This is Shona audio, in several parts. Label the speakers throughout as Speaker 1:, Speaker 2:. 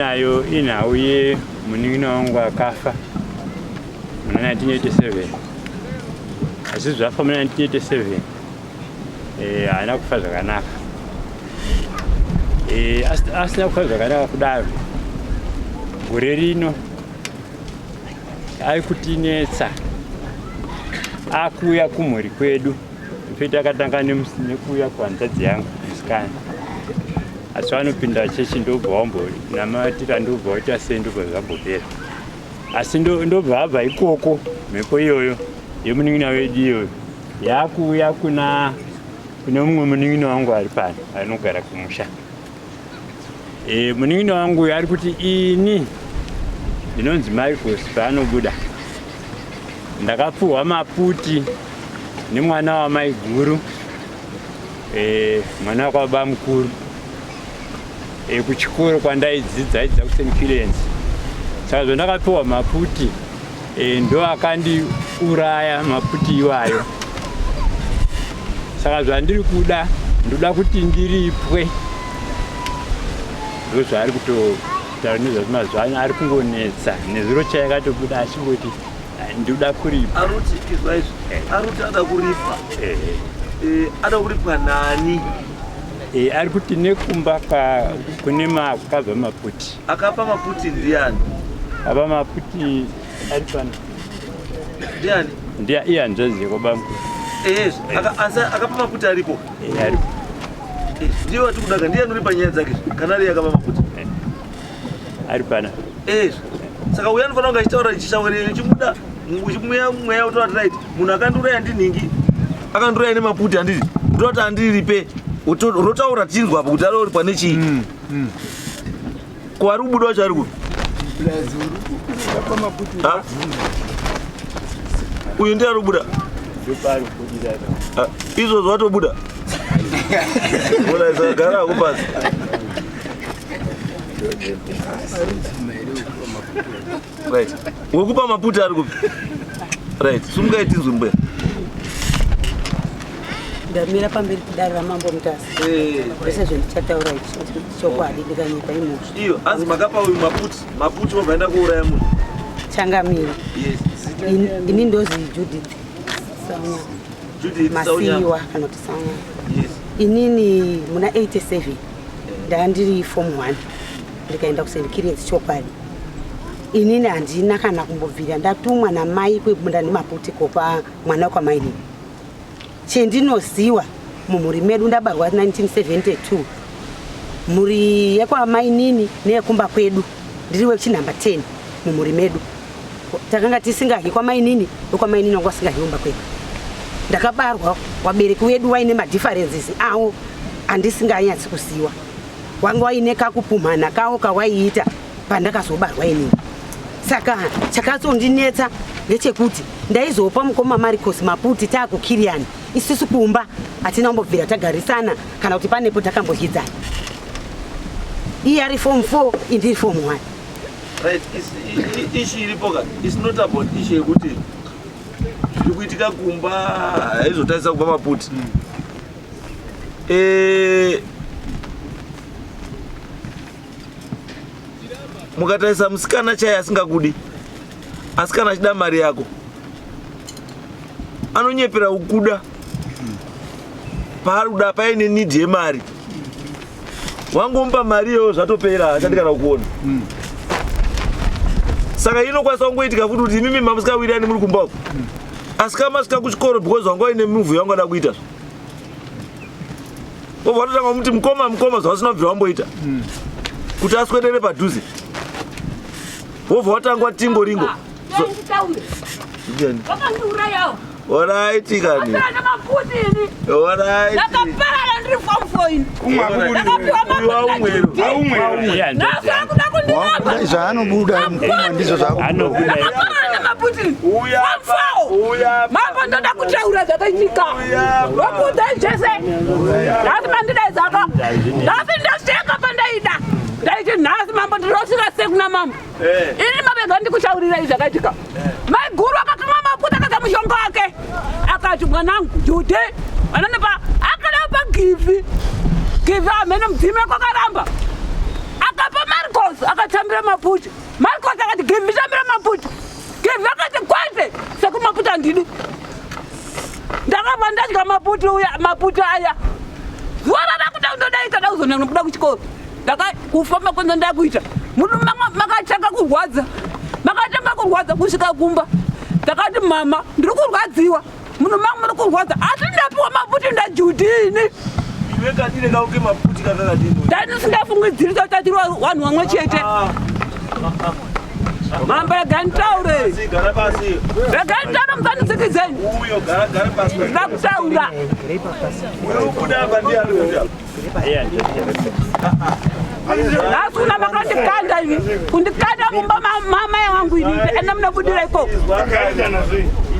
Speaker 1: nayo inauye muningina wangu akafa muna 1987 asi zvafa muna 1987 haana kufa zvakanaka asina kufa zvakanaka kudaro gore rino ari kutinetsa akuya kumhuri kwedu pete akatanga nekuuya kuhanzvadzi yangu musikana asi vanopinda chechi ndobva wambonamatira ndobva waita sei ndobva zvambopera asi ndobva vabva ikoko mhepo iyoyo yemuning'ina wedu iyoyo yakuuya kune mumwe muning'ina wangu ari pano anogara kumusha. Muning'ina wangu ari kuti ini ndinonzi Marcos paanobuda ndakapuhwa maputi nemwana wamai guru mwana wakwababa mukuru kuchikoro kwandaidzidza kuSt Clarence. Saka zvandakapiwa maputi ndo akandiuraya maputi iwayo. Saka zvandiri kuda ndoda kuti ndiripwe. Ndo zvaari kutotaura nezvazvo mazuva ano ari kungonetsa nezuro chayakatobuda achingoti ndoda kuripa.
Speaker 2: Aruti ada kuripa. Ada kuripa nani?
Speaker 1: Ari kuti nekumba kune makabva maputi.
Speaker 2: Akapa maputi ndiani?
Speaker 1: Apa maputi ari pano.
Speaker 2: Ndiani?
Speaker 1: Ndia iya nzvadzi yakwababa mukuru.
Speaker 2: Akapa maputi aripo.
Speaker 1: Aripo.
Speaker 2: Ndiyo wati kudaga ndiani uri panyaya dzake kana ari akapa maputi.
Speaker 1: Ari pana.
Speaker 2: Saka uyani fana ungachitaura chishawari chimuda mweya utora right. Munhu akanduraya ndinhingi. Akanduraya nemaputi anditi. Ndoti andiripe. Rotaura tinzwa apo kuti ari pane chii. Ko ari kubuda wacho ari kupi? Uyu ndiye ari kubuda? Izvozvo watobuda? Bona isagara hako pasi. Right. Wekupa maputi ari kupi? Right. Sungaitizwe mbuya.
Speaker 3: Ndamira pamberi kudaro ramambo mutasi. Zvese zvendichataura chokwadi ndikanyika imusha.
Speaker 2: Iyo asi makapa uyu maputi wabvaenda kuuraya munhu.
Speaker 3: Changamira. Ini ndozi Judith Saunya.
Speaker 2: Judith Saunya.
Speaker 3: Masiwa kana kuti Saunya. Inini muna 87 ndandiri form 1 ndikaenda kuSt Clarence chokwadi. Inini handina kana kumbobvira ndatumwa namai kwebunda nemaputi kopa mwana wakwamaini. Chendinoziwa mumhuri medu ndabarwa 1972 mhuri yakwamai nini neyekumba kwedu ndiri wechinhamba 10 mumhuri medu takanga tisingahi kwamai nini wekwamai nini wanga wasingahi kumba kwedu. Ndakabarwa wabereki wedu waine madifferences awo andisinganyatsi kuziwa wanga waine kakupumhana kawo kawaiita pandakazobarwa inini. Saka chakatsondinetsa ngechekuti ndaizopa mukoma Marcos maputi taakukiriani isusu kumba hatina kumbobvira tagarisana kana kuti panepo takambohidzana. Iye ari form 4 indiri form 1.
Speaker 2: Right, ishi iripo ka. It's not about ishi yekuti zviri kuitika kumba haizotarisa kupa maputi. Mukatarisa musikana chai asingakudi, asikana achida mari yako, anonyepera kukuda paari kuda paine need yemari. Wangomupa mari iyoyo zvatopera achati kana kuona. Saka inokwanisa kungoitika futi kuti imimi mamusikawirirani muri kumba uko. Asi kama masvika kuchikoro because wanga uine muvhu yawangada kuita. Wobva watotanga kumuti mukoma zvawasina kubvira wamboita. Kuti aswedere padhuze. Wobva watangwa tingoringo. Alright, kani. Alright.
Speaker 4: Nakapara ndiri form 4.
Speaker 5: Zvaanobuda mukoma ndizvo
Speaker 1: anobuda.
Speaker 4: Mambo ndoda kutaura zvakaitika. Wakuda jese. Ndati mandidaidzaka. Ndati ndaseka pandaida. Ndaiti nhasi mambo ndinosvika sei kuna mambo. Ini mabega ndikutaurira zvakaitika. Mai guru akakamwa maputi akaza mushonga wake. Akati mwanangu Jude ananipa akada pa givi. Givi amene mdzime kwakaramba. apo Marcos akatambira maputi. Marcos akati Givi tambira maputi. Givi akati kwete seku maputi andidi. Ndakabva ndadya maputi aya. Zuva radakuda kundodaita dauzona nokuda kuchikoro. Kufamba kwenza ndakuita. Munhu makatanga kurwadza. Makatanga kurwadza kusvika kumba. Ndakati mama ndiri kurwadziwa. Munhu mangu muri kurwadza. Asi ndapiwa maputi ndajudini.
Speaker 2: Iwe kadire kauke maputi kakakadini.
Speaker 4: Ndisingafungidziri kuti vanhu vamwe chete. Mamba reganitaure. Reganitaure musandisikizeni.
Speaker 2: Uyo gara pasi.
Speaker 4: Ndakutaura.
Speaker 2: Unobuda apa ndiani kuda?
Speaker 4: Nasuna makandikanda ini. Kundikanda kumba mama yangu ini. Enda munabudira iko.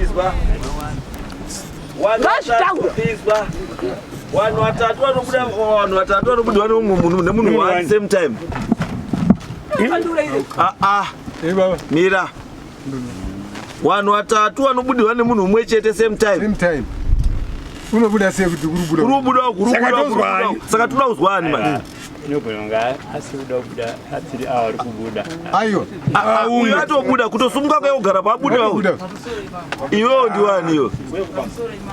Speaker 2: Izwa. Vanhu vatatu vanobuda munhu nemunhu one same time. Mira. Vanhu vatatu vanobudirwa nemunhu umwe chete same time.
Speaker 5: Unobuda sei kuti kurubuda.
Speaker 2: Saka toda kuzwani manje.
Speaker 1: Inogona asikuda atiri ari kubuda.
Speaker 5: Aiyo.
Speaker 2: Uyu atobuda kutosumuka kugara pabuda. Iwewo ndiwani iwe?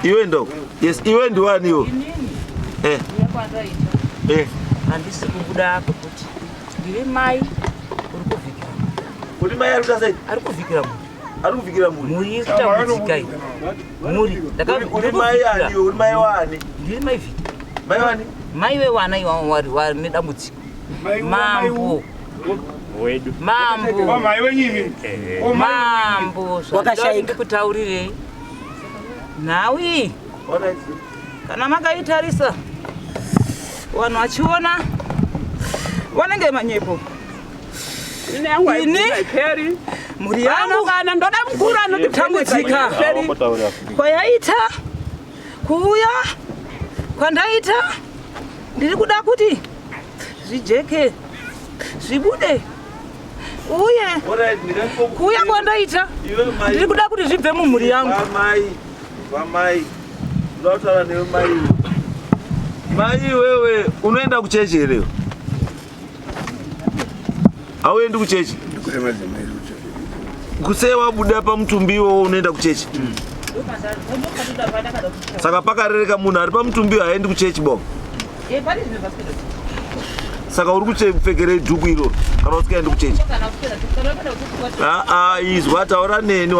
Speaker 2: Iwe ndo. Yes, iwe ndiwani iwe?
Speaker 6: Handisi kubuda apo kuti ndiri mai uri kuvhikira.
Speaker 2: Kuti mai ari kuita sei?
Speaker 6: Ari kuvhikira munhu.
Speaker 2: Ari kuvhikira munhu.
Speaker 6: Muri iri kutambudzika iyi. Muri.
Speaker 2: Uri mai ani? Uri mai wani?
Speaker 6: Ndiri mai vhiki.
Speaker 2: Mai wani?
Speaker 6: Mai wewana iwawo wari nedambudziko. Mambo.
Speaker 1: Wedu.
Speaker 6: Mambo.
Speaker 5: Mai wenyimi.
Speaker 6: Mambo.
Speaker 3: Wakashayika.
Speaker 6: Kutaurirei. Nawi. Kana makaitarisa. Vanhu vachiona vanenge manyepo. Ini muri yangu
Speaker 4: kana ndoda mukuru
Speaker 6: anotambudzika kwayaita kuuya kwandaita ndiri kuda kuti zvijeke zvibude uye kuuya kwandaita ndiri kuda kuti zvibve mumhuri yangu.
Speaker 2: Vamai. Ndautaura newe mai. Mai wewe unoenda kuchechi here? Hauendi kuchechi? Kusei wabuda pamutumbiwo unoenda kuchechi? Saka pakarereka munhu ari pamutumbiwo haendi kuchechi bo. Saka uri kupfekere dhuku iro kana usikaendi kuchechi? Izwa taura neni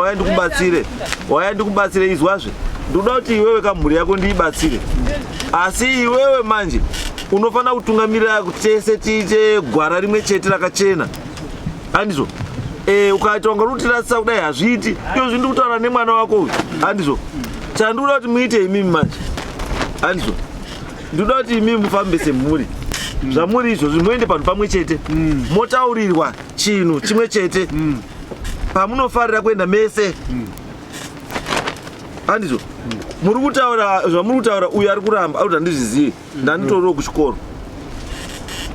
Speaker 2: waya ndikubatsire izwazve. Ndoda kuti iwewe kamhuri yako ndiibatsire. Asi iwewe manje unofanira kutungamirira kuti tese tiite gwara rimwe chete rakachena. Handizvo? Ukaita kunga kuti rasisa kudai hazviiti. Iyo zvindi kutaura nemwana wako uyu. Handizvo? Chandinoda kuti muite imimi manje. Handizvo? Ndoda kuti imimi mufambe semhuri. Zvamuri izvozvo muende panhu pamwe chete. Motaurirwa chinhu chimwe chete. Pamunofarira kuenda mese. Handizvo? Muri kutaura zvamuri kutaura uyu ari kuramba ari kuti handizvizivi ndanditoriwo kuchikoro.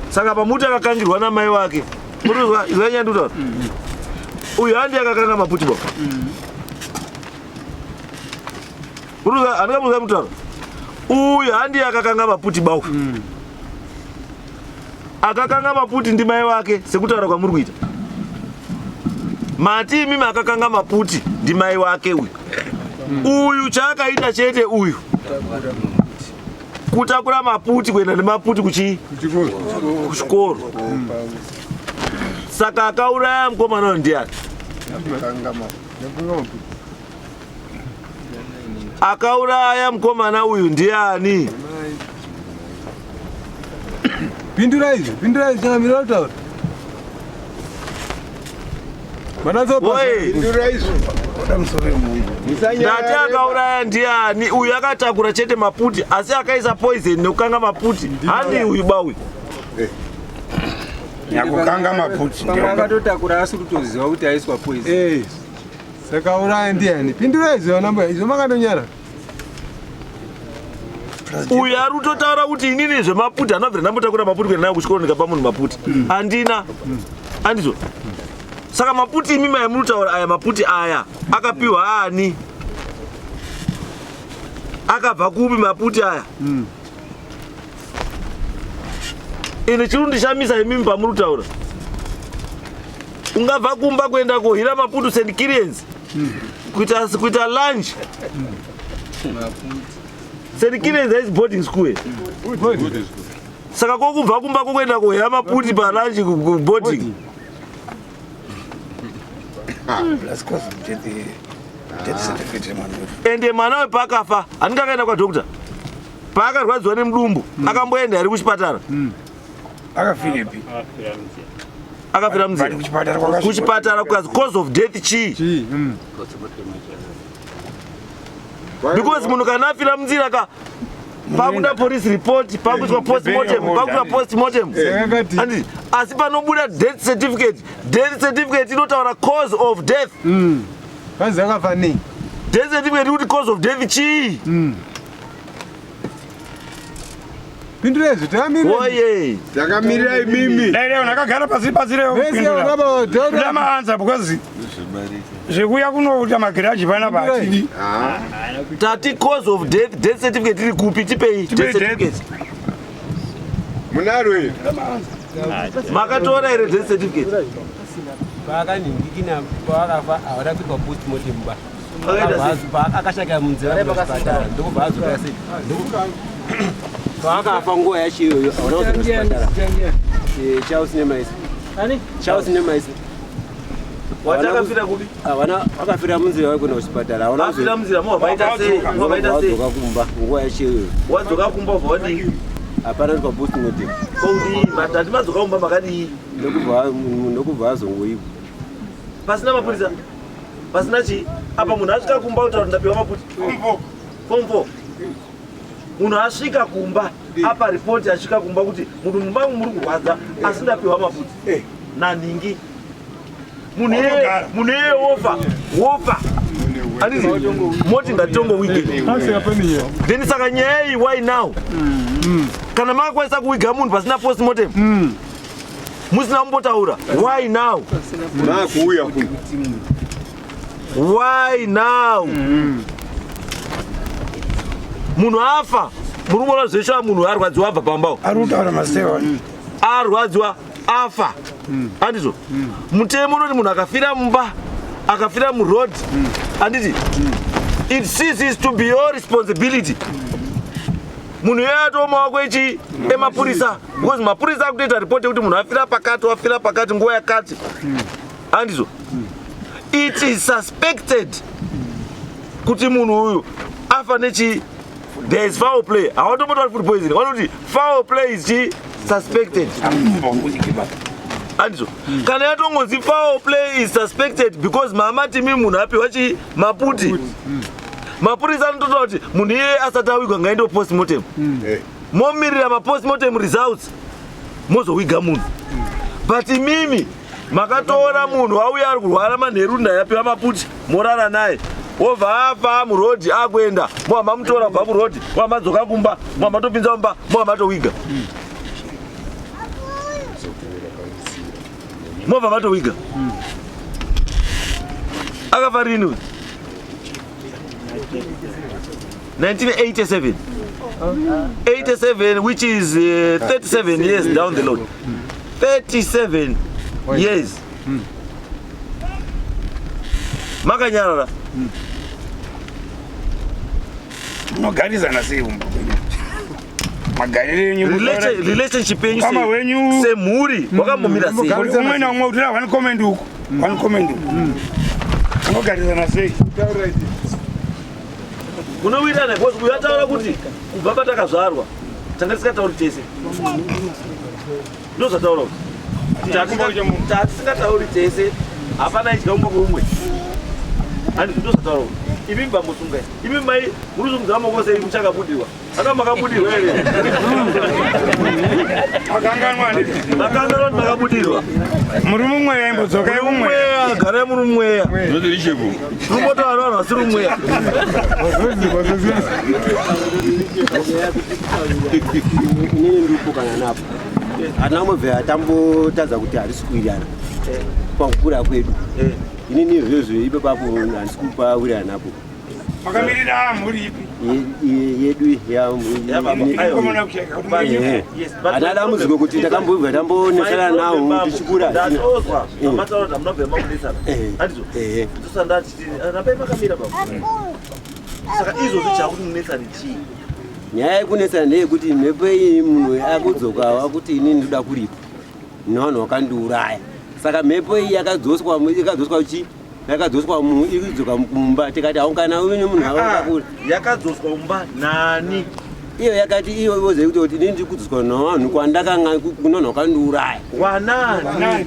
Speaker 2: Saka pamuti akakangirwa namai wake murikuzwa izvanyaya ndikutaura uyu handi akakanga maputi baba. Murikuzwa handingamuziva mutaura uyu handi akakanga maputi bau. Akakanga maputi ndi mai wake sekutaura kwamuri kuita. Mati imimi akakanga maputi ndi mai wake uyu. Uyu chaakaita chete uyu kutakura maputi kuenda nemaputi kuchikoro. Saka akauraya mukomana uyu ndiani? Akauraya mukomana uyu ndiani?
Speaker 5: Pindura izvo changamira kutaura.
Speaker 2: Ndati akauraya ndiani? Uyu akatakura chete maputi asi akaisa poison nekukanga maputi. Handi uyu bawi.
Speaker 5: Yakukanga maputi.
Speaker 7: Akatotakura asi kutoziva kuti aiswa poison.
Speaker 5: Saka uraya ndiani? Pindura izvo namba izvo makandonyara.
Speaker 2: Uyu ari kutotaura kuti inini zvemaputi anobvira ndambotakura maputi kuenda nayo kuchikoro ndikapa munhu maputi. Handina. Handizvo? Saka maputi imimi ayamurutaura aya maputi aya akapiwa ani? Akabva kupi maputi aya? ine chirundishamisa imimi pamurutaura ungabva kumba kuenda kuhira Maputo St. Kiriens kuita lunch St. Kiriens is boarding school saka kokubva kumba kuenda kuhira Maputo pa lunch boarding ende mwana wepakafa handinga kaenda kwa doctor paakarwadziwa nemudumbu akamboenda ari kuchipatara akafira munzira kuchipatara kukazi cause of death chii because munhu kana afira munzira ka pakuda police report pakuitwa postmortem asi panobuda death certificate inotaura cause of death
Speaker 5: kazi akafa nei
Speaker 2: death certificate kuti cause of death chii
Speaker 5: pindurezo
Speaker 2: oye
Speaker 5: takamirira imimi
Speaker 7: leo nakagara pasi leo kupindura maanza because zvekuya kunoita magiraji pana pati
Speaker 2: tati cause of death certificate iri kupi tipei death certificate
Speaker 5: munarwe
Speaker 2: makatora here death certificate
Speaker 8: pakaningikina pavakafa havada kuitwa postmortem ba paakashaka munzira kuchipatara ndokubva azokasi paakafa nguva yacho iyoyo havana kuchipatara chausinemaisi
Speaker 2: watakafira kupi
Speaker 8: havana vakafira munzira vaikuenda kuchipatara
Speaker 2: afira munzira movaita sei
Speaker 8: wadzoka kumba nguva yacho iyoyo
Speaker 2: wadzoka kumba ubva wadii
Speaker 8: hapana kwa postmortem
Speaker 2: koudii matati madzoka kumba makadii
Speaker 8: ndokubva azongoiva
Speaker 2: pasina mapurisa pasina chii apa munhu asvika kumba kutaura ndapiwa maputi form 4 munhu asvika kumba apa ripoti asvika kumba kuti munhu mumba muri kurwadza asi ndapiwa maputi naningi munhu iyeye wofa anditi moti ngatitongo weekend then saka nyaya iyi why now kana makakwanisa kuwiga munhu pasina postmortem musina kumbotaura why now
Speaker 5: makuuya
Speaker 2: why now munhu afa muri kuona zvesha munhu arwadziwa abva pambao
Speaker 7: arutaura masewa
Speaker 2: arwadziwa afa andizvo mutemo unoti munhu akafira mumba akafira muroad anditi it ceases to be your responsibility munhu iye atova maoko echi emapurisa because mapurisa akutoita ripoti yekuti munhu wafira pakati nguva yakati andizvo it is suspected kuti munhu uyu afa nechi there is foul play hawatombotari food poisoning vanoti foul play is chi suspected andizvo kana yatongonzi foul play is suspected because mama timi munhu apiwa chi maputi mapurisa anototaura kuti munhu iye asati awigwa ngaende postmortem momirira mapostmortem results mozowiga munhu but imimi makatora munhu auya ari kurwara manheru ndayapiwa maputi morara naye wobva afa murodhi akuenda mohamba mutora kubva murodhi mohamba dzoka kumba mohamba topinza mumba mohamba towiga movha matowiga akafa rini 1987 87 which is 37 years down the road 37 years makanyarara
Speaker 7: munogarisana sei umba magarire enyu
Speaker 2: relationship yenyu semhuri wakambomira sei
Speaker 7: umwe naumwe utora one comment uku munogarisana sei
Speaker 2: munowirana because kuyataura kuti kubva patakazvarwa tanga tisikatauri tese ndozvataura kuti tatisingatauri tese hapana idya umba kurumwe handiti ndozvataura kuti imi mbambosungai imi mai muruzungudza maoko sei muchakabudirwa aka makabudirwa here makanganwa kuti makabudirwa
Speaker 7: muri mumweya imbodzokai
Speaker 2: mumweya garai muri mumweya rumbotaura vanhu vasi rumweya
Speaker 8: inini ndikupokana napo hatina mubve atambotadza kuti harisi kuirana pakukura kwedu inini izvozvo ipapapo handisi kupa wirana napo
Speaker 7: makamirira mhuri ipi
Speaker 8: yedu adada muzigo kuti takambobva tambonesana nawo tichikura
Speaker 2: ndatozwa amataura kuti munobva makunesana handizo tosandati rambai makamira pa saka izvozvo chakuti munesani chii
Speaker 8: nyaya yekunesana ndeyekuti mhepo iyi munhu akudzoka akuti inini ndoda kuripa nevanhu vakandiuraya saka mhepo iyi yakadzoswa ikudzoka mumba tikati haungana uine munhu avakakura
Speaker 2: yakadzoswa mumba nani
Speaker 8: iyo yakati iyo iwozei kuti inini ndiri kudzoswa navanhu kwandakanga kuna vanhu vakandiuraya
Speaker 2: wanani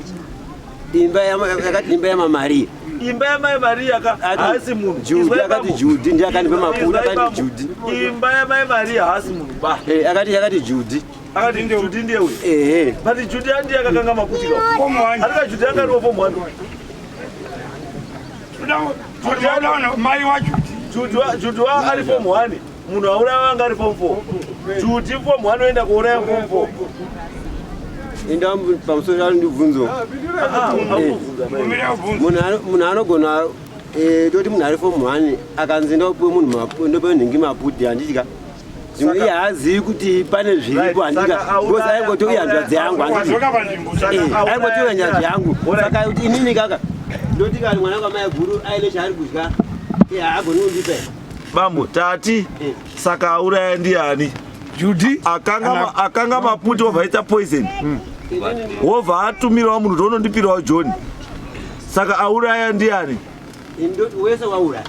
Speaker 8: yakati imba yamamariya
Speaker 2: imba yamai Maria haasi munhu
Speaker 8: Judy akati Judy ndiye akandipa maputa akati Judy
Speaker 2: imba yamai Maria haasi munhu ba
Speaker 8: akati Judy
Speaker 2: akati Judy ndiye uyu but Judy ndiye akakanga maputi ka arika Judy akariwo form 1
Speaker 7: mai wacho
Speaker 2: Judy ari form 1 munhu auraya wanga ari form 4 Judy form 1 oenda kuuraya form 4
Speaker 8: inda pamusoro andibvunzo munhu anogona toti munhu ari form 1 akanzi ndopuwe munhu ndopuwe nhingi mapudi handitya zvimwe iye haazivi kuti pane zviripo handika bcause aingotiuya nzvadzi yangu aingotiuya nyanzvi yangu saka kuti inini kaka ndoti kani mwana kwamai guru aine chaari kudya haagoni kundipa
Speaker 2: bambo tati saka auraya ndiani
Speaker 7: Judy
Speaker 2: akanga maputi wobva aita poison wobva atumirawo munhu tounondipirawo John saka auraya ndiani
Speaker 8: ndoti wese wauraya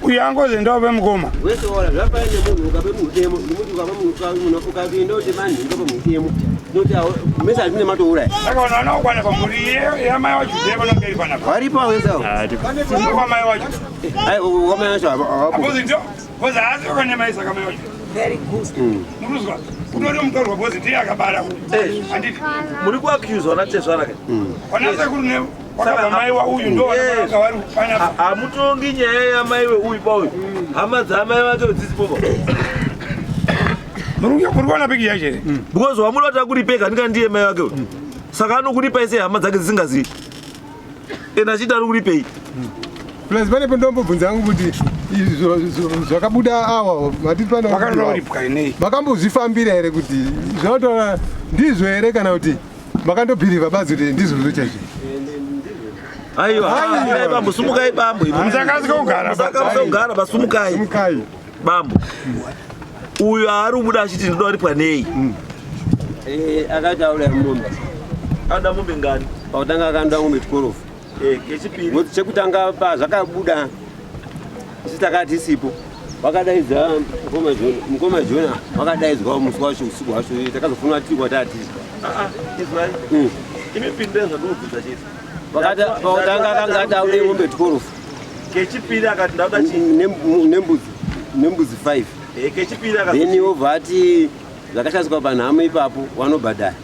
Speaker 7: uyu angozi ndope mukoma
Speaker 8: wese wauraya zvafanira nemunhu ukape munhu demo nokuti ukaenda kuti mani ndope munhu demo noti mese hatine matouraya
Speaker 7: saka vanhu vanokwana pamuri yamai wacho devanongeri panapa
Speaker 8: varipa wesewo
Speaker 7: kwamai wacho
Speaker 8: kwamai wacho
Speaker 7: bozi haasi wakanemaisa kamai wacho muruzwa unori mutorwa bozi ndiye akabara handiti
Speaker 2: muri kuaccuswa natezvaraka
Speaker 7: wanasekuru wakabva mai wauyu ndoaka vari panapa
Speaker 2: hamutongi nyaya yamai weuyu pauyu hama dzamai vacho dzisipopa
Speaker 7: muri kuona piki yachere
Speaker 2: because wamuri vataka kuripeka ndika ndiye mai wake saka anokuripai sei hama dzake dzisingazivi ena achiti ari kuripei
Speaker 5: plus panepo ndombobvunza yangu kuti zvakabuda awa makambozvifambira here kuti zvinotaura ndizvo here kana kuti makandobhirivha bazi kuti ndizvo zvochaizvo
Speaker 2: aiwa bambo sumukai bambo musakagara basumukai bambo uyu ari kubuda achiti ndoda ripwa nei
Speaker 8: akati auraya mombe
Speaker 2: ada mombe ngani
Speaker 8: pakutanga akandoa mombe 12
Speaker 2: kechipiri
Speaker 8: ngoti chekutanga pazvakabuda isi takati isipo wakadaidza mukoma Jona wakadaidzwa musi wacho usiku wacho takazofunwa tiri kwatati
Speaker 2: imipindure zvadobvudza chete
Speaker 8: pakutanga akanga ati aude mombe 12
Speaker 2: kechipiri akati ndauda chii
Speaker 8: nembuzi 5
Speaker 2: kechipiri
Speaker 8: then obva ati zvakashandiswa panhamo ipapo wanobhadhara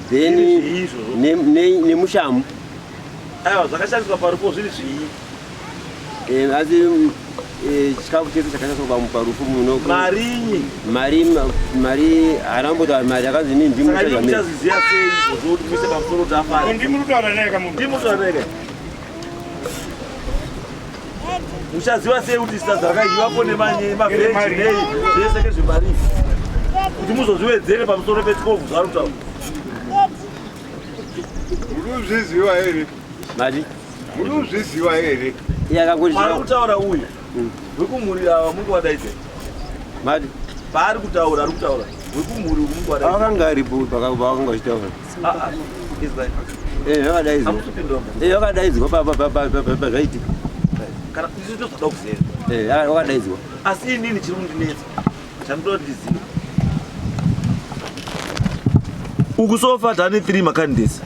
Speaker 8: then nemushamu
Speaker 2: aiwa zvakashandiswa parufu zviri zvii
Speaker 8: asi chikafu chese chakashandiswa parufu muno mari harambota mari yakanzi nii
Speaker 2: ndimuchaziziya sei zvokuti muise pamusoro tafari
Speaker 7: ndimurutaura neka
Speaker 2: muchaziva sei kuti sadza rakahiwapo nemavheji nei zvese kezvemari kuti muzozviwedzere pamusoro pe12 zvari kutaura
Speaker 5: uruzviziva here
Speaker 8: mati
Speaker 5: uruzviziva here
Speaker 2: paari kutaura uyu wekumhuri ava mungu wadaidze
Speaker 8: mati
Speaker 2: paari kutaura ari kutaura wekumhuri mungu wadaidze
Speaker 8: akanga aripo pakanga achitaura wakadaidzwa pazvaitika
Speaker 2: kana isi tozoda kuziva
Speaker 8: wakadaidzwa
Speaker 2: asi inini chiri kundinetsa chandoda ndiziva ukusofa dhani 3 macandidates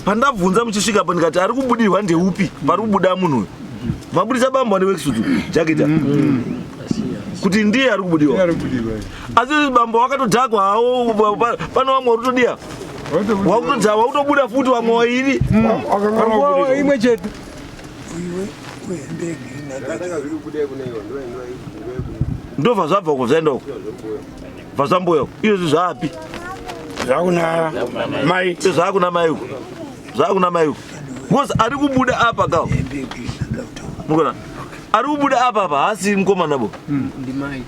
Speaker 2: pandabvunza muchisvikapo ndikati ari kubudirwa ndeupi pari kubuda munhu mabudisa bamba newekisutu jaketa kuti ndiye ari kubudirwa asi bamba wakatodhakwa hawo pane vamwe warutodiya wakutobuda futi vamwe wairi
Speaker 5: imwe chete
Speaker 2: ndobva zvabva uko zvaendako bva zvamboyako izvozvi zvaapi
Speaker 7: zvakuna mai
Speaker 2: zvakuna mai uko zvakuna mai uko because ari kubuda apa kawo mukona ari kubuda apa haasi mukomana bo
Speaker 8: ndimai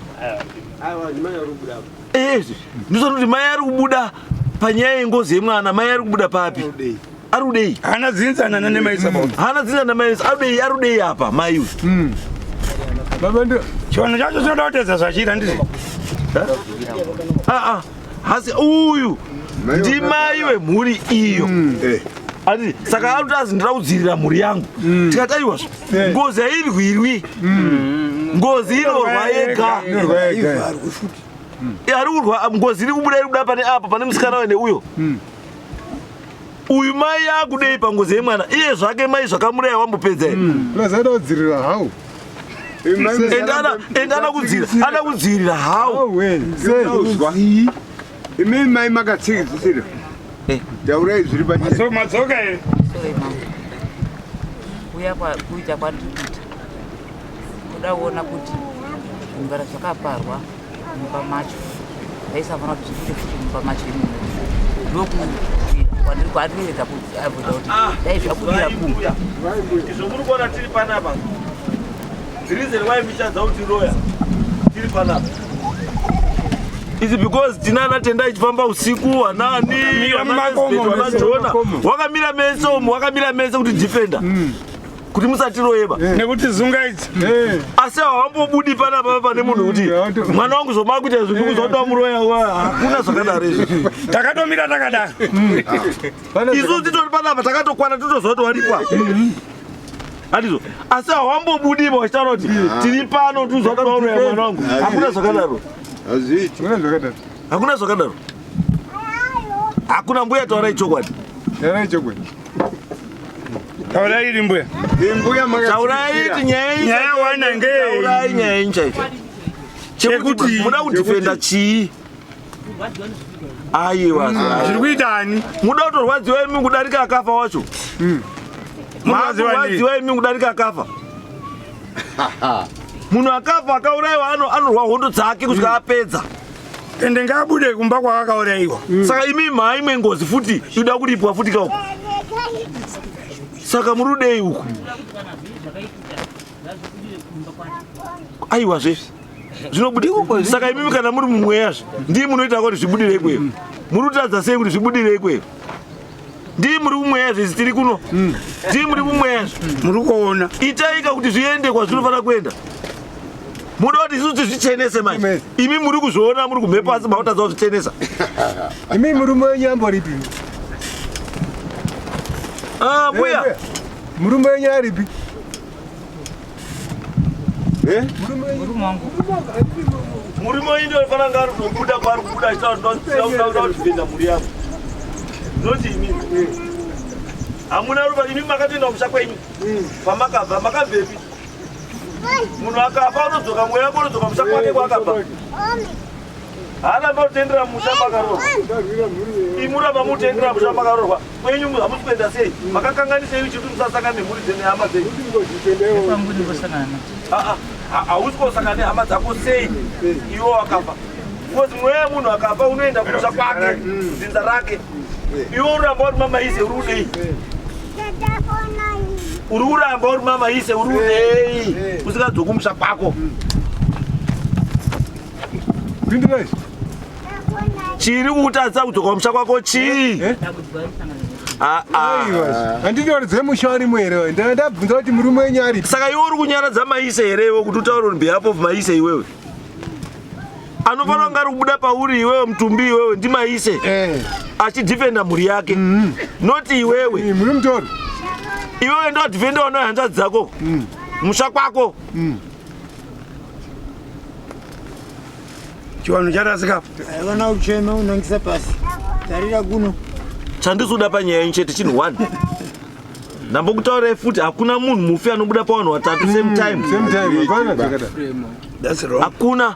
Speaker 8: aiwa ndimai ari kubuda apa
Speaker 2: ndizoti kuti mai ari kubuda panyaya yengozi yemwana mai ari kubuda papi ari kudei
Speaker 7: hana dzinzana nemaisa
Speaker 2: hana dzinzana nemaisa ari kudei apa mai uyu
Speaker 7: chiwanhu chacho chinoda kutedza zvachira ndizvo
Speaker 2: hasi uyu ndimai wemhuri iyo ati saka ari kuti azi ndira kudzirira mhuri yangu tikati aiwazvo ngozi hairwirwi ngozi inorwa yega ari kurwa ngozi iri kubuda iri kuda pane apa pane musikana wene uyo uyu mai akudei pangozi yemwana iye zvake mai zvakamuraya wambopedza here
Speaker 5: unazaida kudzirira hau
Speaker 2: ana kudzirira hau
Speaker 9: imini mai makatsikizisira taurai zviri
Speaker 7: so madzoka here
Speaker 6: uya kuita kwandikuita kuda kuona kuti zvingara zvakaparwa mumba macho ndaisafanira kuti zvikuite futi mumba macho imomo ndokuira kwandiriedza kuti abvida kuti dai zvabudira kumba
Speaker 2: izvo muri kuona tiri panapa reason why michadza kuti roya tiri panapa is because tinana tenda ichifamba usiku anani vanajona wakamira mese omo wakamira mese kuti defender kuti musatiroyeba
Speaker 7: nekuti zunga idzi
Speaker 2: asi hawambobudi panapa pane munhu kuti mwana wangu zoma kuita zvinhu zoda muroya hakuna zvakadaro izvi
Speaker 7: takatomira takadaro
Speaker 2: isusu titori panapa takatokwana totozoti warikwa handizvo asi hawambobudima wachitaura kuti tiri pano tizoda muroya mwana wangu hakuna zvakadaro hakuna zvakadaro hakuna mbuya taurai chokwadi
Speaker 7: taurai iri mbuya
Speaker 2: taurai kuti
Speaker 7: nyaya wana ngei
Speaker 2: nyaya inyi chaicho chekuti muda kudhifenda chii aiwa
Speaker 7: zviri kuitani
Speaker 2: muda kutorwadziwa imi kudarika akafa wacho marwadziwa imi kudarika akafa munhu akafa akaurayiwa anorwa hondo dzake kusvika apedza
Speaker 7: ende ngaabude kumba kwaakaurayiwa
Speaker 2: saka imi mhai mwengozi futi ida kuripwa futi kauko saka murudei uku aiwa zve zvinobudi saka imimi kana muri mumweyazve ndii munoita kuti zvibudire ikweyo muri kutadza sei kuti zvibudire ikweyo ndii muri kumweya zvesi tiri kuno ndii muri kumweyazve
Speaker 7: muri kuona
Speaker 2: itaika kuti zviende kwazvinofanira kuenda muda kuti isusu tizvichenese manje imi muri kuzviona muri kumhe pasi mautadza kuzvichenesa
Speaker 5: imi murume wenyambo ripi
Speaker 2: mbuya
Speaker 5: murume wenyaya ripi
Speaker 2: murume wenyaya ndinofanira nga ari kubuda kwaari kubuda achitaura kutipinda mhuri yangu noti imimi hamuna ruva imi makatoenda kumusha kwenyu pamakabva makabvepi munhu akafa unodzoka mweya wako unodzoka musha kwake kwakabva haaramba kutendera musha makarorwa imuramba mutendera musha makarorwa kwenyu hamusi kuenda sei makakanganisei chiti musasangana nemhuri dzenehama dzenyu hausi kosangana nehama dzako sei iwo wakafa because mweya munhu akafa unoenda kumusha kwake dzinza rake iwo uramba uri mama ise uri udei uri uramba uri mama ise uri udei usingadzoki kumusha kwako chiri kutadza kudzoka kumusha kwako chii
Speaker 5: handinoridze mushari mwere ndabvunza kuti murume wenyari
Speaker 2: saka iwe uri kunyaradza maise herewo kuti utaure on behalf of maise iwewe anofanira kunge ari kubuda pauri iwewe mutumbi iwewe ndimaise achidhifenda mhuri yake noti iwewe
Speaker 5: muri mutori
Speaker 2: iwewe ndoadhifendawo nehanzvadzi dzako musha kwako
Speaker 7: chiwanhu charasika
Speaker 8: vana uchema unangisa pasi tarira kuno
Speaker 2: chandizoda panyaya inyu chete chinhu 1 ndambokutaurai futi hakuna munhu mufi anobuda pavanhu vatatu same time hakuna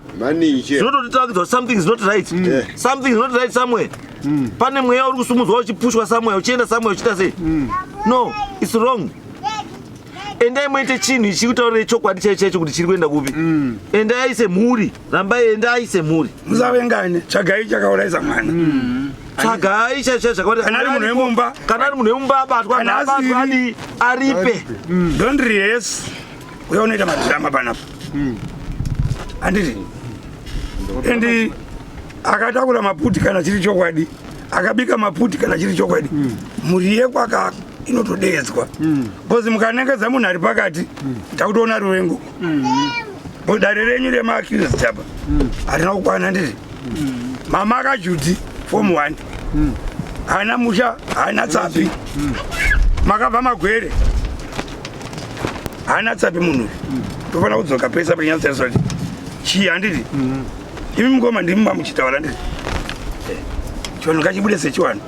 Speaker 2: zvinototitaura kuti something is not right something is not right somewhere pane mweya uri kusumudzwa uchipushwa somewhere uchienda somewhere uchiita sei no it's wrong endai muite chinhu ichi kutaurire chokwadi chaicho kuti chiri kuenda kupi endai aise mhuri rambai endai aise mhuri
Speaker 7: musavengane tsvagai chakauraisa mwana
Speaker 2: tsvagai
Speaker 7: kana ari munhu wemumba
Speaker 2: kana ari munhu wemumba abatwa adi aripe
Speaker 7: don't rehearse uya unoita madhirama panapa handiti endi akatakura maputi kana chiri chokwadi akabika maputi kana chiri chokwadi mhuri yekwaka inotodedzwa bcause mukanengedza munhu ari pakati takutoona ruvengo dare renyu remaccused apa harina kukwana ndiri mama akajuti form 1 haana musha haana tsapi makabva magwere haana tsapi munhu tofanira kudzoka pesa pachinyatsaisa kuti chii handiti imi mukoma ndimi mamuchitaura ndiri chivanhu ngachibude sechivanhu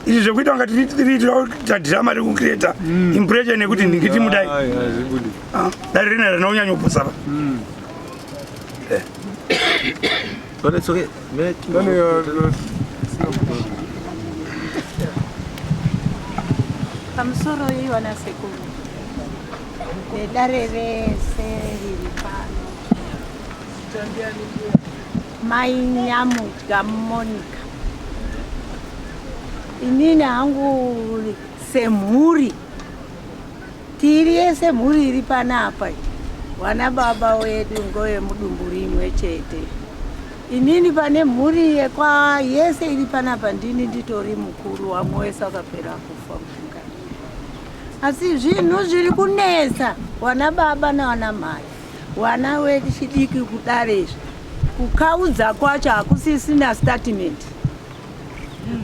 Speaker 7: izvi zvekuita kunga tiriitira dhirama rekucreata impression yekuti ndingiti mudai dare rina rinaunyanyoposapa
Speaker 10: pamusoro iwana sekuru nedare rese riri pano mainyamudya Monica inini hangu semhuri tiri yese mhuri iri panapa wana baba wedu ngoye mudumbu rimwe chete inini pane mhuri yekwa yese iri panapa ndini nditori mukuru wamwe wese akapera kufa mukungani asi zvinhu zviri kunesa wana baba nawana mai wana wechidiki kudarezvi kukaudza kwacho hakusisina statement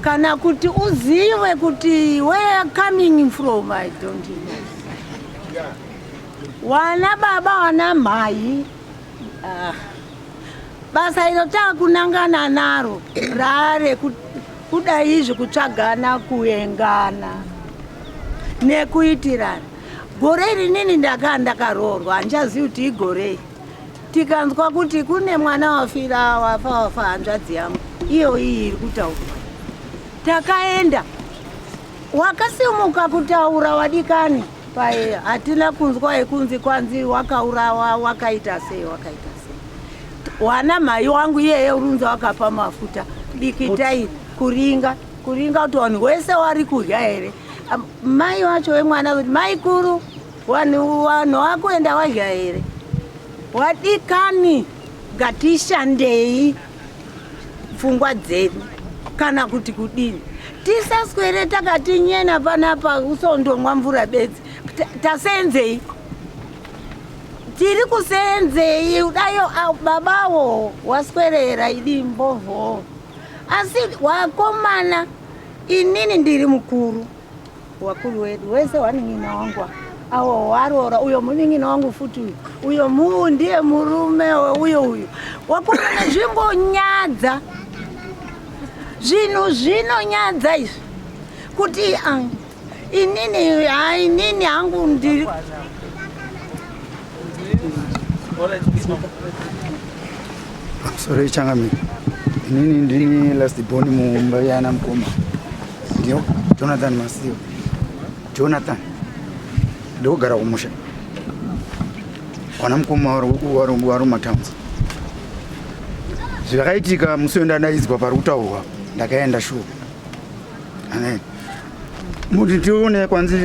Speaker 10: kana kuti uzive kuti where coming from I don't know wana baba wana mai basa iro takunangana naro rare kuda izvi kutsvagana kuengana nekuitirana gore rinini ndakaroorwa handichazivi kuti igorei tikanzwa kuti kune mwana wafa hanzvadzi yangu iyo iyi iri kutaurwa takaenda wakasimuka kutaura wadikani paye hatina kunzwa yekunzi kwanzi wakaurawa wakaita sei wana mai wangu iyeye urunza wakapa mafuta dikitairi kuringa kuti vanhu wese wari kudya here mai wacho wemwana kuti mai kuru vanhu wakuenda wadya here wadikani ngatishandei pfungwa dzedu kana kuti kudini tisaswere takati nyena panapa usondomwa mvura bedzi tasenzei tiri kusenzei udayo babawo waswerera idi mbovho asi wakomana inini ndiri mukuru wakuru wedu wese waning'ina wangu awo warora uyo muning'ina wangu futi uyo ndiye murume uyo wakomana zvimbonyadza zvinhu zvinonyadza izvi kuti inini hangu ndiri
Speaker 11: sorry changamire inini ndini last born mumba yana mukoma ndio Jonathan Masiyo Jonathan ndogara kumusha wana mukoma wari mumatowns zvakaitika musi wendanaizwa pari kutaurwa ndakaenda shuwa muti tione kwanzi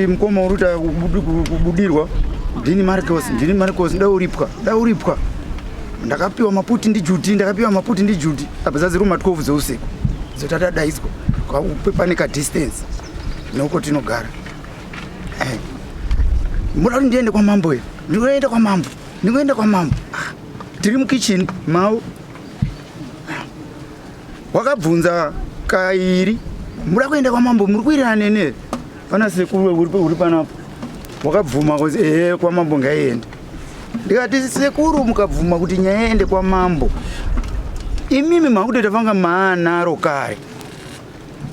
Speaker 11: mukoma uruta kubudirwa ndini Marcos dauripwa ndakapiwa maputi ndi Judy abazazi ruma 12 dzeusiku dzotadadaiswa pane ka distance neuko tinogara muda kuti ndiende kwa mambo here ndingoenda kwa mambo tiri mukitchen mau wakabvunza kairi muda kuenda kwa mambo muri kuirana nene pana sekuru uri panapo wakabvuma kuti kwa mambo ngaiende ndikati sekuru mukabvuma kuti nyaya ende kwa mambo imimi makuti tavanga maanaro kare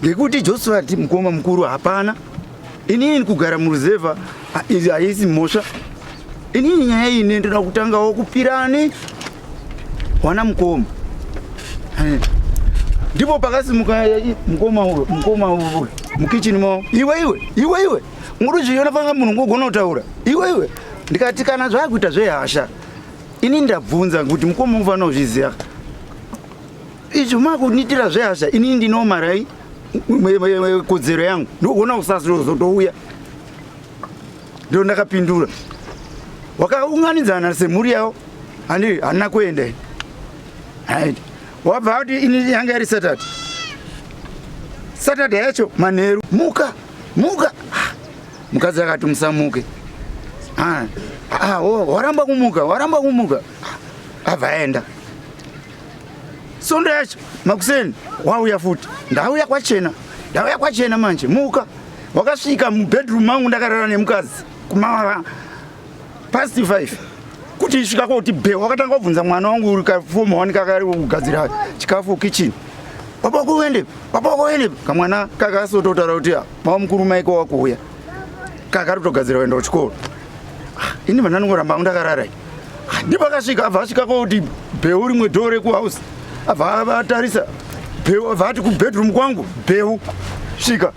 Speaker 11: ngekuti Josephat mukoma mukuru hapana inini kugara muruzevha haisi mhosva inini nyaya iyi ndoda kutangawo kupirani wana mukoma ndipo pakasimuka mukoma mukitchen mao iwe muri zviona panga munhu ngogona kutaura iwe ndikati kana zvakuita zvehasha ini ndabvunza kuti mukoma mufanira kuzviziva izvo makuniitira zvehasha ini ndinomarai kodzero yangu ndogona kusazotouya ndo ndakapindura wakaunganidzana semhuri yavo handina kuenda right. Wabva kuti ini yanga iri Saturday yacho manheru muka mukadzi akati musamuke waramba kumuka abva aenda. Sonde yacho makuseni wauya futi ndauya kwachena manje muka. Wakasvika mubedroom mangu ndakarara nemukadzi kuma past 5 kuti isvika kuti be wakatanga kubvunza mwana wangu uri kafomu wanikakari kugadzira chikafu kitchen. Papa kuende kamwana kakasototaura kuti mama mukuru maiko wakuuya kakarutogadzira kuenda kuchikoro. Ini vanongoramba ndakarara ndipakasvika abva asvika kuti bheu rimwe dhoo rekuhouse abva atarisa bheu abva ati kubedroom kwangu bheu svika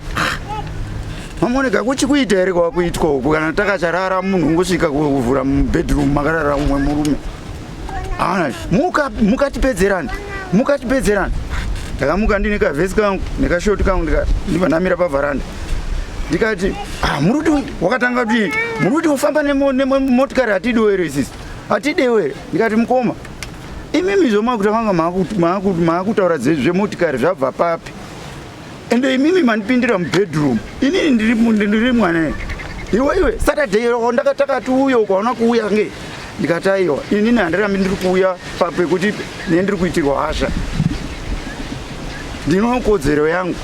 Speaker 11: mamoneka kuchikuita here kwakuitwa uku kana takacharara munhu ungosvika kuvhura mubedroom makarara umwe murume mukatipedzerani ndakamuka ndine kavhesi kangu nekashoti kangu ndibva ndamira pavharanda ndikati wakatanga kuti muri kuti ufamba nemotikari hatidiwo here isisi hatidewo here ndikati mukoma imimi zvomakuta vanga maakutaura zvemotikari zvabva papi ende imimi mandipindira mubedroom inini ndiri mwana iwe Saturday takati uyo ukaona kuuya nge ndikati aiwa inini handirambi ndiri kuuya pekuti nendiri kuitirwa hasha ndino kodzero yangu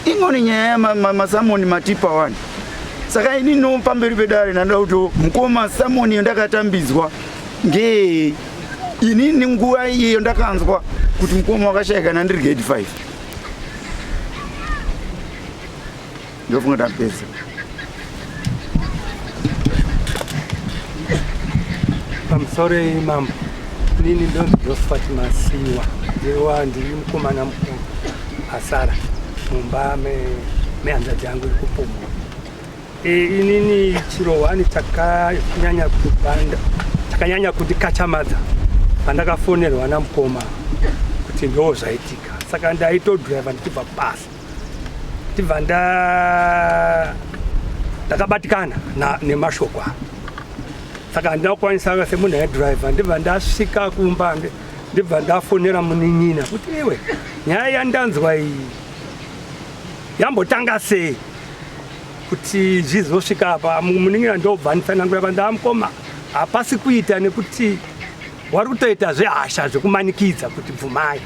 Speaker 11: ingoni nyaya yamasamoni matipa 1 saka inini pamberi pedare ndanda kuti mukoma samoni ndakatambidzwa nge inini nguva iyeyo ndakanzwa kuti mukoma wakashayikana ndiri grade 5 ndofunga tapedza.
Speaker 12: Pamusoro mambo nini ndonzi Josephat Masiwa ndiri mukomana mukuru asara mumba mehanzvadzi yangu iri kupumwa. Inini chirohwani takanyanya kundikachamadza pandakafonerwa namukoma kuti ndo zvaitika, saka ndaitodhiraivha ndichibva basa ndibva ndakabatikana nemashoko aya, saka handinakwanisa semunhu aidhiraivha ndibva ndasvika kumba ndibva ndafonera munin'ina kuti iwe nyaya yandanzwa iyi yambotanga sei kuti zvizosvika apa. Munin'ina ndobva nditsanangura pandamukoma hapasi kuita nekuti wari kutoita zvehasha zvekumanikidza kuti bvumai.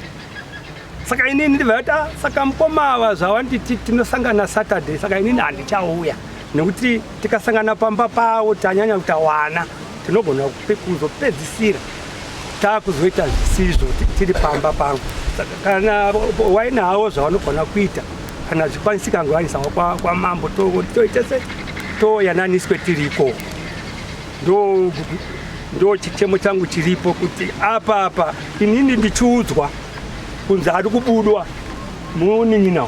Speaker 12: Saka inini ndibva saka mukoma ava zvawanditi tinosangana Saturday, saka inini handichauya nekuti tikasangana pamba pavo tanyanya kutawana tinogona kuzopedzisira takuzoita zvisizvo tiri pamba pangu. Kana wainawo zvavanogona kuita kana zvikwanisika ngowanisawa kwamambo toite se toyananiswe tiriko. Ndo chichemo changu chiripo kuti apa inini ndichiudzwa kunzi ari kubudwa munin'ina,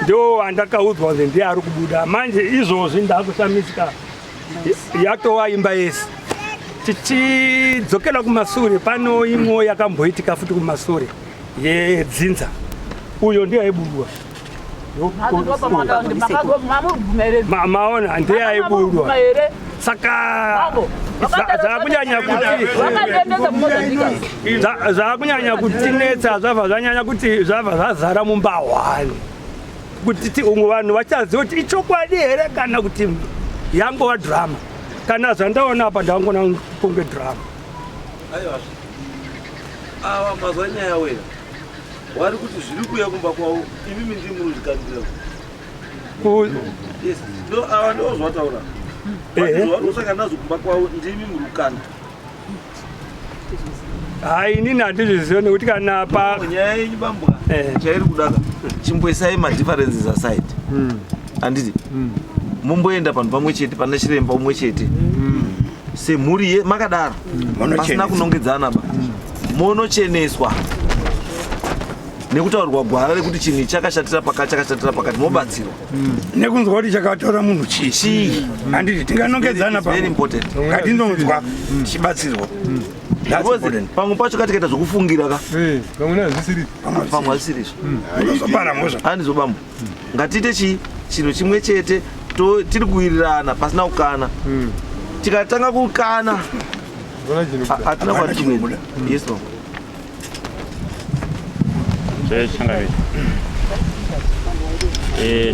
Speaker 12: ndo andakaudzwa kunzi ndiye ari kubuda. Manje izvozvi ndakushamisika yatova imba yese. Tichidzokera kumasure pano imwe yakamboitika futi kumasure yedzinza, uyo ndiye aibudwa. Maona ndiye aibudwa, saka zvakunyanya kutinetsa zvabva zvanyanya kuti zvabva zvazara mumba 1 kuti umwe vanhu vachaziva kuti ichokwadi here kana kuti yangova drama. Kana zvandaona apa ndangona kunge drama.
Speaker 2: Aiwa ava mazwa nyaya wena wari kuti zviri kuya kumba kwavo imimi ndiri munozvikandira yes ndo ava ndo zvataura osaka nazo kumba kwavo ndimi murukanda.
Speaker 12: Hai inini handizviziva nekuti kana
Speaker 2: nyaya yenyu bambwa chairi kudaka chimboisai madifferences aside handiti mumboenda panhu pamwe chete pana chiremba umwe chete semhuri makadaro pasina kunongedzana ba monocheneswa nekutaurirwa gwara rekuti chinhu chakashatira pakati mobatsirwa
Speaker 7: nekunzwa kuti chakataura munhu chii handiti tinganongedzana ngatindonzwa tichibatsirwa.
Speaker 2: Pamwe pacho katikaita zvokufungira ka pamwe hazvisirizo handizobamba ngatiite chinhu chimwe chete tiri kuwirirana pasina kukana. Tikatanga kukana hatina kwatikwenda. Yes no.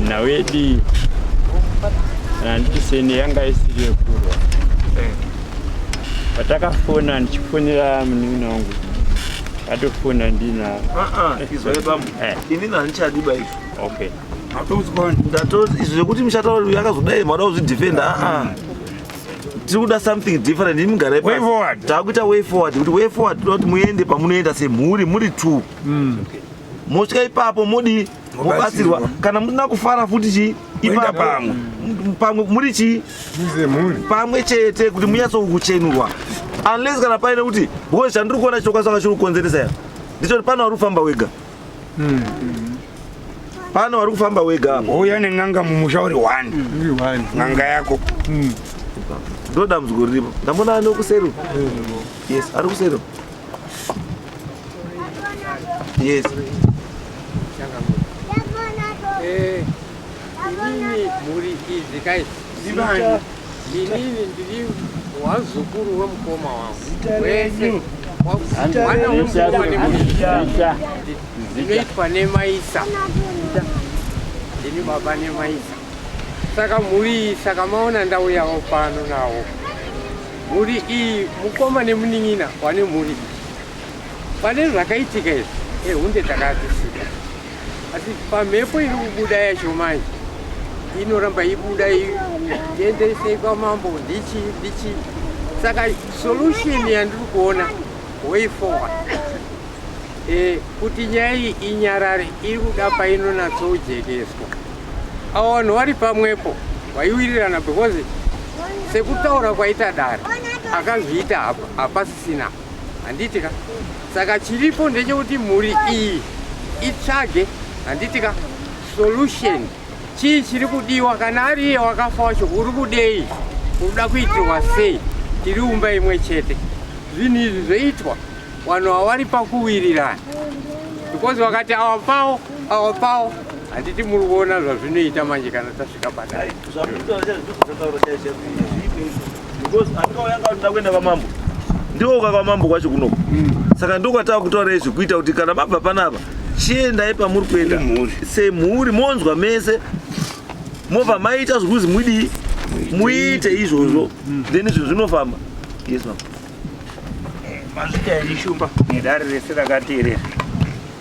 Speaker 1: Nawedi andiseni yanga isiri yekurwa. Patakafona ndichifonera munini wangu. Atofona ndina.
Speaker 2: Izwe bambo. Inini handichadiba izvo.
Speaker 1: Okay.
Speaker 2: Izvo zvekuti mushatauro yakazodai mada kuzvidefenda. Tiri kuda something different. Ini mugare
Speaker 7: way forward.
Speaker 2: Takuita way forward. Kuti way forward kuti muende pamunoenda semhuri muri 2. Mosvika ipapo modi mubatsirwa kana musina kufara futi chi ipapo pamwe muri chi pamwe chete kuti munyatsokuchenurwa. Unless kana paine kuti wewe chandiri kuona chokasaka chiri kukonzeresa ya ndicho pana wari kufamba wega. Pana wari kufamba wega.
Speaker 7: Uya neng'anga mumushauri 1 ng'anga yako.
Speaker 2: Ndoda mzuguru ripo. Ndamona ano kusero. Yes, ari kusero. Yes.
Speaker 13: Inini muri izi kai. Inini ndiri wazukuru wemukoma wangu. Wese mwana wemukoma nemuisa. Ndinoitwa nemaisa. Ndini baba nemaisa. Saka muri saka maona ndau yavo pano nawo. Muri iyi mukoma nemuning'ina wane muri. Pane zvakaitika izvi hunde takazvisika. Asi pamhepo iri kubuda yacho manje inoramba ibuda ienderesei kwamambo ndichi. Saka solution yandiri kuona way forward. Kuti nyaya iyi inyarare iri kuda painonatsojekeswa. Avo vanhu vari pamwepo vaiwirirana because sekutaura kwaita Dare akazviita hapasisina handitika. Saka chiripo ndechekuti mhuri iyi itsvage handitika solution. Chii chiri kudiwa kana ari iye wakafa wacho uri kudei uda kuitirwa sei. Tiri umba imwe chete. Zvinhu izvi zvoitwa vanhu havari pakuwirirana because vakati ava pavo handiti muri kuona zvazvinoita manje kana tasvika padai.
Speaker 2: Because andikauya nda kuenda kwamambo ndikoka kwamambo kwacho kunoko. Saka ndokwatava kutaura izvi kuita kuti kana mabva panapa chiendai pamuri kuenda semhuri monzwa mese mobva maita zvekuzi mudii muite izvozvo then izvo zvinofamba. Yes mama.
Speaker 14: Mazvita ishumba nedare rese rakateerera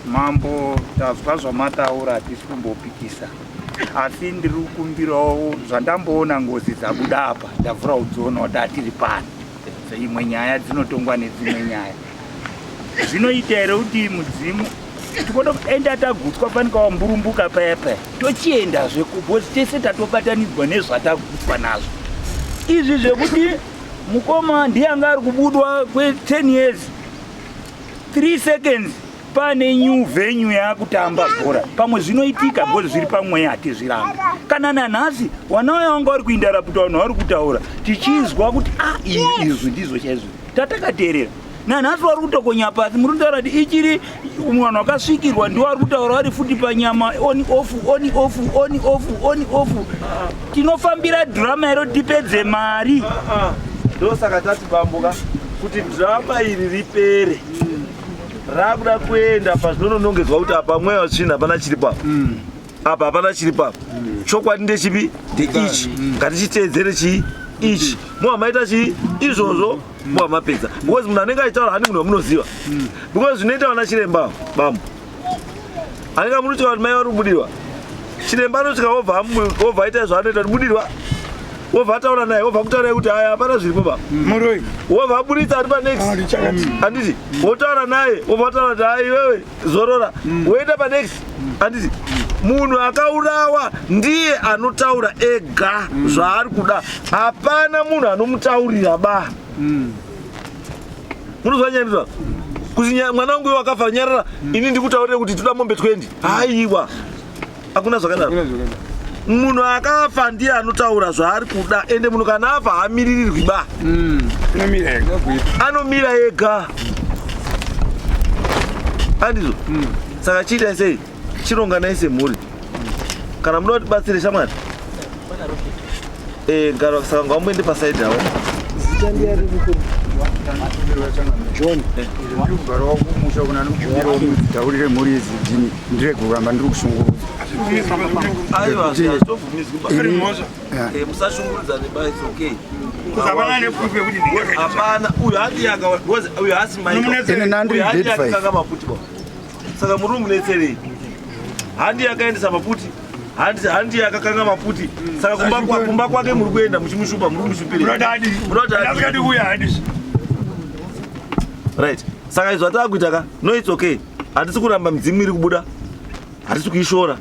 Speaker 14: mambo tazwa zvamataura hatisi kumbopikisa asi ndiri kukumbirawo zvandamboona ngozi dzabuda apa ndavhura kudziona kuti hatiri pano imwe nyaya dzinotongwa nedzimwe nyaya. Zvinoita here kuti mudzimu tikoda kuenda tagutswa panikawa mburumbuka payapaya tochiendazve kubosi tese tatobatanidzwa nezvatagutswa nazvo. Izvi zvekuti mukoma ndiye anga ari kubudwa kwe10 years 3 seconds pane new venue yakutamba bhora pamwe zvinoitika bhora zviri pamwe hatizviramba. Kana nanhasi wanayo wanga vari kuindaraputwa vanhu vari kutaura tichizwa kuti izvi ndizvo chaizvo tatakateerera. Nanhasi vari kutokonya pasi muri kutaura kuti ichiri vanhu vakasvikirwa ndiwo vari kutaura vari futi panyama on off. Tinofambira dhirama iro tipedze mari.
Speaker 2: Ndosaka tati bambuka kuti dhirama iri ripere rakuda kuenda pazvinonongedzwa kuti apa mweya wazvina hapana chiri papo. Apa hapana chiri papo. Chokwadi ndechipi ndeichi ngatichiteedzere chii ichi muhamaita chii izvozvo muhamapedza because munhu anenge achitaura hani munhu wamunoziva because zvinoita vana chiremba bambo anenge munotiwa kuti mai vari kubudirwa chiremba anosvika wobva aita zvaanoita kuti budirwa wobva ataura naye wobva kutaurai kuti aya hapana zviripo baba
Speaker 7: muroi
Speaker 2: wobva aburitsa ari panext handiti wotaura naye wobva ataura kuti hai iwewe zorora woenda panext handiti munhu akaurawa ndiye anotaura ega zvaari kuda hapana munhu anomutaurira ba munozwa nyandira kuti mwana wangu iwe wakafa nyarara ini ndikutaurire kuti toda mombe 20 haiwa hakuna zvakadaro munhu akafa ndiye anotaura zvaari kuda ende munhu kana afa haamiririrwi ba anomira ega handizvo saka chiitai sei chironganai semhuri kana munoda kutibatsire shamwari saka ngaumboende pasaidi awo
Speaker 9: John, ndikugara wakumusha kuna nokubira omutaurire mhuri idzi dzini ndirege kuramba ndiri kushungurudza.
Speaker 2: Aiwa, musashungurudza neba, it's okay. Hapana, uyu handi uyu hasi maikanga maputi kwa. Saka muri munetserei. Handi yakaendesa maputi. Handi yakakanga maputi. Saka kumba kwake muri kuenda muchimushupa muri kumushupira.
Speaker 7: Murodadi kuya handi.
Speaker 2: Right. Saka izvo atakuita ka. No, it's okay. Hatisi kuramba midzimu iri kubuda. Hatisi kuishora.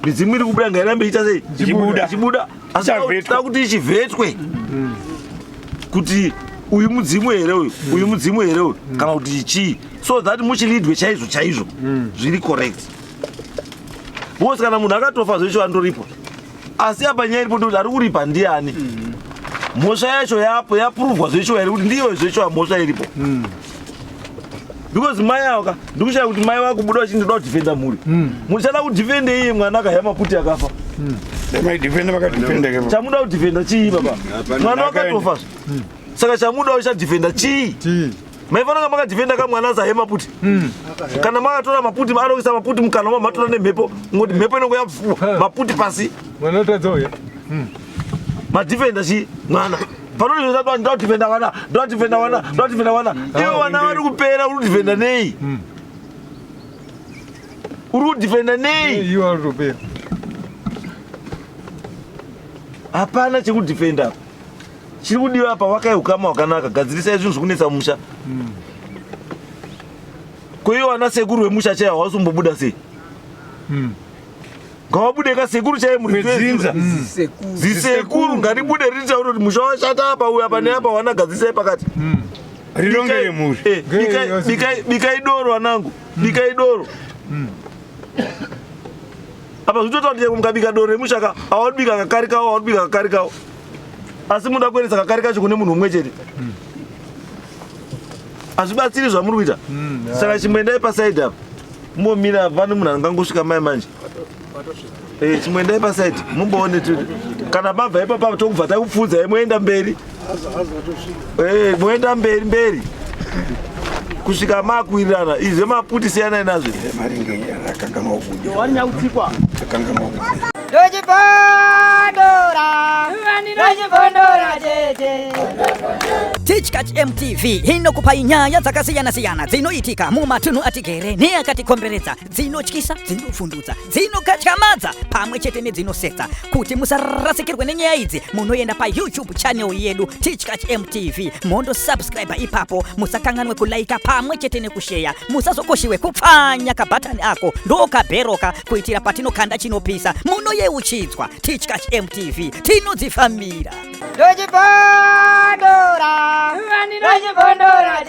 Speaker 2: Midzimu iri kubuda ngairambe icha sei? Ichibuda. Asi kuti ichivhetwe. Kuti uyu mudzimu here uyu mudzimu here uyu kana kuti chii, so that muchilidwe chaizvo zviri correct. Because kana munhu akatofa zvecho andoripo, asi apa nyaya iripo ndoti ari kuripa ndiani. Mhosva yacho yapo yapuruvwa zvecho here kuti ndiyo zvecho mhosva iripo. Because mai aka ndikushaya kuti mai wakubuda uchindoda kudhifenda mhuri, muchada kudhifenda iye mwana akaya maputi akafa. Chamuda kudhifenda chii baba? Mwana wakatofa. Saka chamuda uchadhifenda chii? Maifananga makadhifenda kamwana zahe maputi. Kana makatora maputi arokisa maputi mukana matora nemhepo, ngoti mhepo inongo yapfuwa maputi pasi.
Speaker 5: Mwana utadzoya.
Speaker 2: Madhifenda chii mwana? Panoni zvozatwa ndodhifenda wana, ndodhifenda wana, ndodhifenda wana. Iwe wana vari kupera uri kudhifenda nei? Uri kudhifenda nei?
Speaker 5: Iwe vari kupera.
Speaker 2: Hapana chekudhifenda. Chiri kudiwa apa wakaukama wakanaka, gadzirisai zvinhu zvikunetsa musha. Ko iwe wana sekuru wemusha chaiwo hawasumbobuda sei? Ngawabude kasekuru chaiye muri dzinza. Zisekuru ngaribude ritaura kuti musha washata apa uyu apa neapa wana gadzirisai pakati.
Speaker 7: Rinongere muri.
Speaker 2: Bikai doro wanangu, bikai doro. Apa zvitotaura kuti mukabika doro remushaka awaribika kakarikawo, awaribika kakarikawo. Asi muda kuendesa kakari kacho kune munhu umwe chete. Hazvibatsiri zvamuri kuita. Saka chimboendai pasaidi apa. Mumbomira pane munhu angangosvika mai manje. Chimboendai pasaidi mumboone kana mabva ipapo tokubva takupfudzai moenda mberi. Moenda mberi. Kusvika makuwirirana izve maputi siyanai nazvo.
Speaker 15: Teachcatch MTV inokupai nyaya dzakasiyana-siyana dzinoitika mumatunhu atigere neakatikomberedza, dzinotyisa, dzinofundudza, dzinokatyamadza pamwe chete nedzinosetsa. Kuti musarasikirwe nenyaya idzi, munoenda paYouTube channel yedu Teachcatch MTV, mondo subscribe ipapo, musakanganwe kulaika pamwe chete nekusheya, musazokoshiwe kupfanya kabhatani ako ndokabheroka kuitira patinokanda chinopisa munoyeuchidzwa. Teachcatch MTV tinodzifamira.
Speaker 16: Dojibondora, dojibondora,